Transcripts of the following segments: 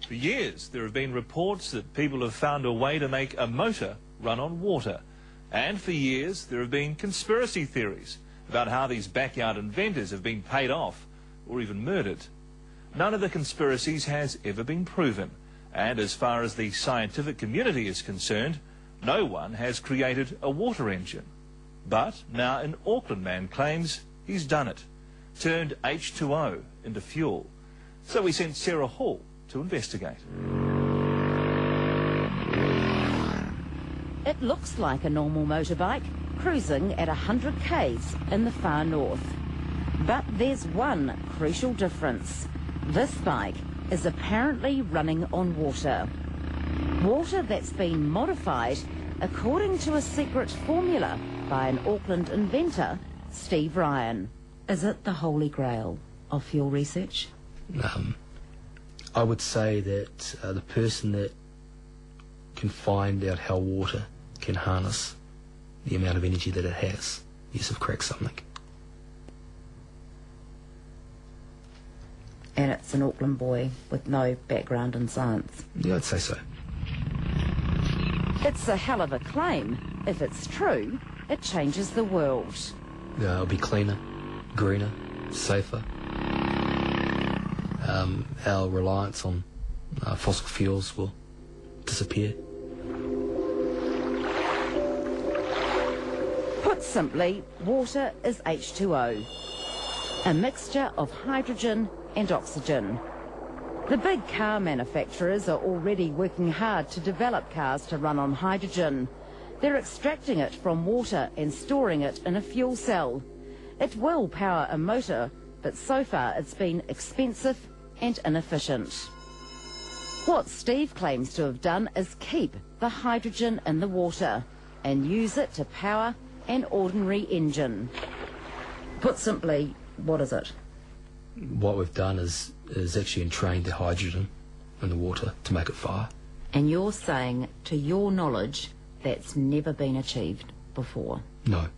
For years, there have been reports that people have found a way to make a motor run on water. And for years, there have been conspiracy theories about how these backyard inventors have been paid off or even murdered. None of the conspiracies has ever been proven. And as far as the scientific community is concerned, no one has created a water engine. But now an Auckland man claims he's done it, turned H2O into fuel. So we sent Sarah Hall to investigate. It looks like a normal motorbike cruising at 100 k's in the far north. But there's one crucial difference. This bike is apparently running on water. Water that's been modified according to a secret formula by an Auckland inventor, Steve Ryan. Is it the holy grail of fuel research? I would say that the person that can find out how water can harness the amount of energy that it has, yes, have cracked something. And it's an Auckland boy with no background in science. Yeah, I'd say so. It's a hell of a claim. If it's true, it changes the world. It'll be cleaner, greener, safer. Our reliance on fossil fuels will disappear. Put simply, water is H2O, a mixture of hydrogen and oxygen. The big car manufacturers are already working hard to develop cars to run on hydrogen. They're extracting it from water and storing it in a fuel cell. It will power a motor, but so far it's been expensive and inefficient. What Steve claims to have done is keep the hydrogen in the water and use it to power an ordinary engine. Put simply, what is it? What we've done is actually entrained the hydrogen in the water to make it fire. And you're saying, to your knowledge, that's never been achieved before? No.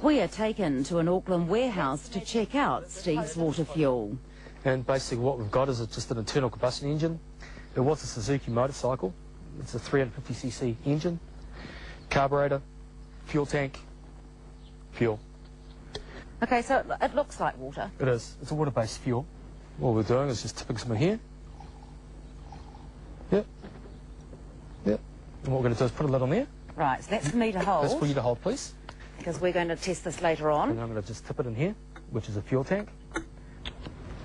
We are taken to an Auckland warehouse to check out Steve's water fuel. And basically what we've got is just an internal combustion engine. It was a Suzuki motorcycle. It's a 350cc engine, carburetor, fuel tank, fuel. Okay, so it looks like water. It is. It's a water-based fuel. What we're doing is just tipping some in here. Yep. Yep. And what we're going to do is put a lid on there. Right, so that's for me to hold. That's for you to hold, please. Because we're going to test this later on. And I'm going to just tip it in here, which is a fuel tank. And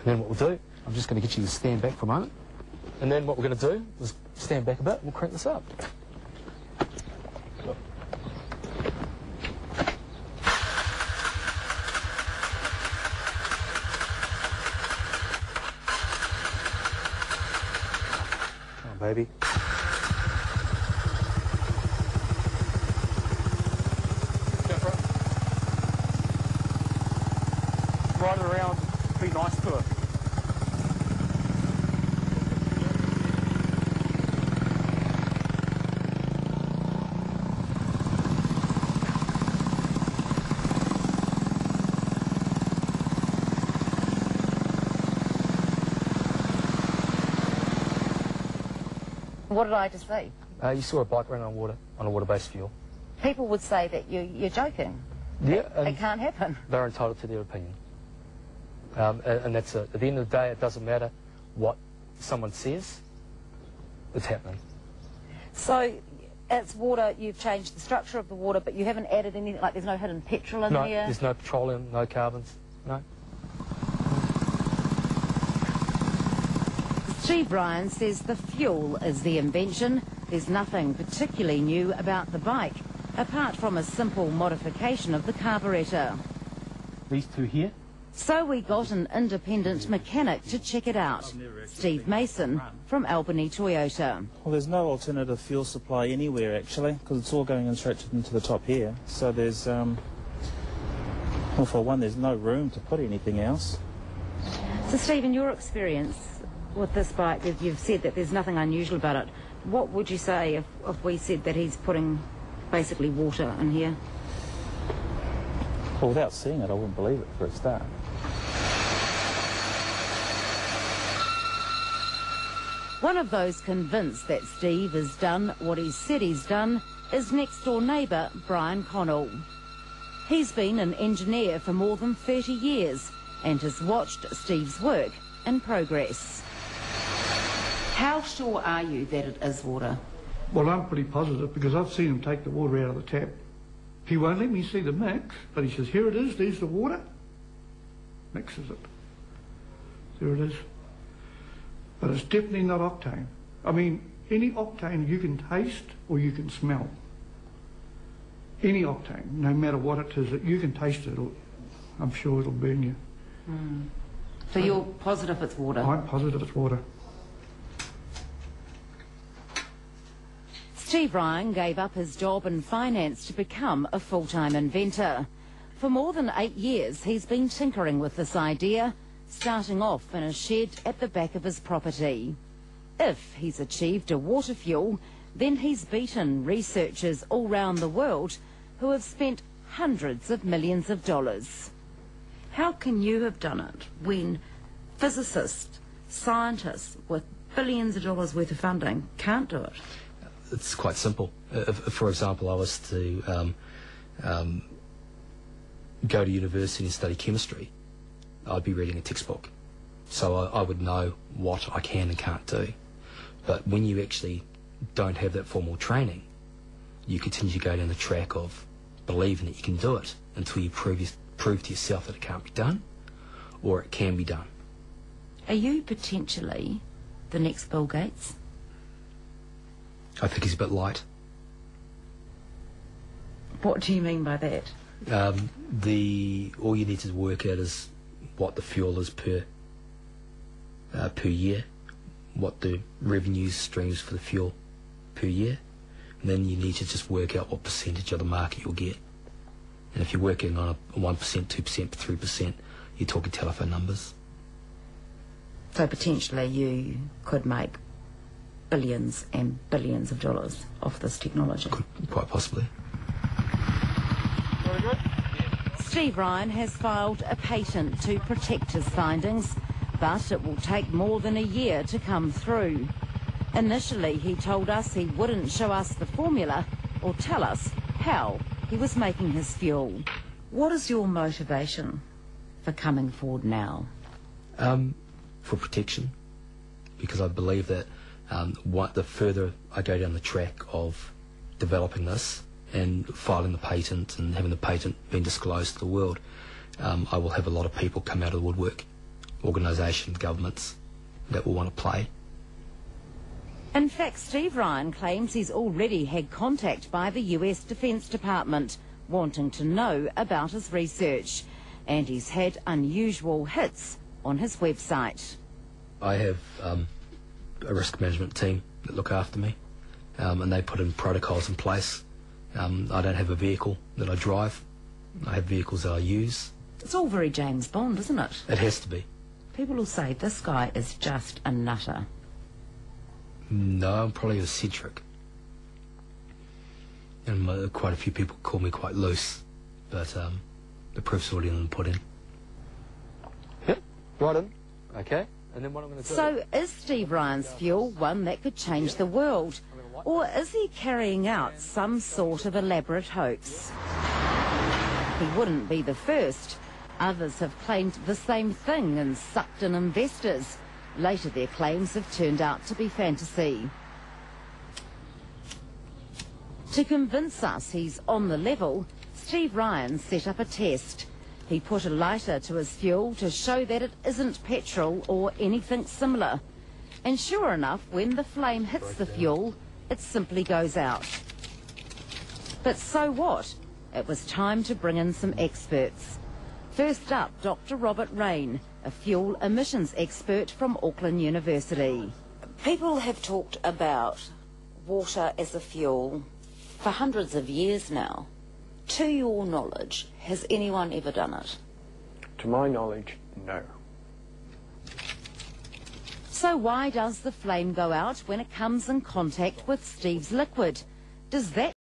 then what we'll do, I'm just going to get you to stand back for a moment. And then what we're going to do is stand back a bit and we'll crank this up. Come on, baby. Ride it around, be nice to it. What did I just say? You saw a bike running on water, on a water-based fuel. People would say that you're joking. Yeah. It can't happen. They're entitled to their opinion. And that's it. At the end of the day, it doesn't matter what someone says, it's happening. So it's water, you've changed the structure of the water, but you haven't added anything, like there's no hidden petrol in No, there? there's no petroleum, no carbons, no. Steve Ryan says the fuel is the invention. There's nothing particularly new about the bike, apart from a simple modification of the carburetor. These two here? So we got an independent mechanic to check it out, Steve Mason from Albany Toyota. Well, there's no alternative fuel supply anywhere, actually, because it's all going in straight into the top here. So there's, well, for one, there's no room to put anything else. So, Steve, in your experience with this bike, you've said that there's nothing unusual about it. What would you say if we said that he's putting basically water in here? Well, without seeing it, I wouldn't believe it for a start. One of those convinced that Steve has done what he said he's done is next-door neighbour Brian Connell. He's been an engineer for more than 30 years and has watched Steve's work in progress. How sure are you that it is water? Well, I'm pretty positive because I've seen him take the water out of the tap. He won't let me see the mix, but he says, here it is, there's the water. Mixes it. There it is. But it's definitely not octane. I mean, any octane you can taste or you can smell. Any octane, no matter what it is, you can taste it. I'm sure it'll burn you. So you're positive it's water? I'm positive it's water. Steve Ryan gave up his job in finance to become a full-time inventor. For more than 8 years, he's been tinkering with this idea, starting off in a shed at the back of his property. If he's achieved a water fuel, then he's beaten researchers all round the world who have spent hundreds of millions of dollars. How can you have done it when physicists, scientists with billions of dollars worth of funding can't do it? It's quite simple. If, for example, I was to go to university and study chemistry, I'd be reading a textbook. So I would know what I can and can't do. But when you actually don't have that formal training, you continue to go down the track of believing that you can do it until you prove to yourself that it can't be done, or it can be done. Are you potentially the next Bill Gates? I think he's a bit light. What do you mean by that? All you need to work out is what the fuel is per year, what the revenue streams for the fuel per year, and then you need to just work out what percentage of the market you'll get. And if you're working on a 1%, 2%, 3%, you're talking telephone numbers. So potentially you could make billions and billions of dollars off this technology. Quite possibly. Very good. Steve Ryan has filed a patent to protect his findings, but it will take more than a year to come through. Initially, he told us he wouldn't show us the formula or tell us how he was making his fuel. What is your motivation for coming forward now? For protection, because I believe that the further I go down the track of developing this and filing the patent and having the patent being disclosed to the world, I will have a lot of people come out of the woodwork, organisations, governments, that will want to play. In fact, Steve Ryan claims he's already had contact by the US Defence Department wanting to know about his research, and he's had unusual hits on his website. I have a risk management team that look after me, and they put in protocols in place. I don't have a vehicle that I drive. I have vehicles that I use. It's all very James Bond, isn't it? It has to be. People will say this guy is just a nutter. No, I'm probably eccentric. And quite a few people call me quite loose, but the proof's already been put in. Yep, right in. Okay, and then what I'm going to do... So is Steve Ryan's fuel one that could change the world? Or is he carrying out some sort of elaborate hoax? He wouldn't be the first. Others have claimed the same thing and sucked in investors. Later their claims have turned out to be fantasy. To convince us he's on the level, Steve Ryan set up a test. He put a lighter to his fuel to show that it isn't petrol or anything similar. And sure enough, when the flame hits the fuel, it simply goes out. But so what? It was time to bring in some experts. First up, Dr. Robert Rain, a fuel emissions expert from Auckland University. People have talked about water as a fuel for hundreds of years now. To your knowledge, has anyone ever done it? To my knowledge, no. So why does the flame go out when it comes in contact with Steve's liquid? Does that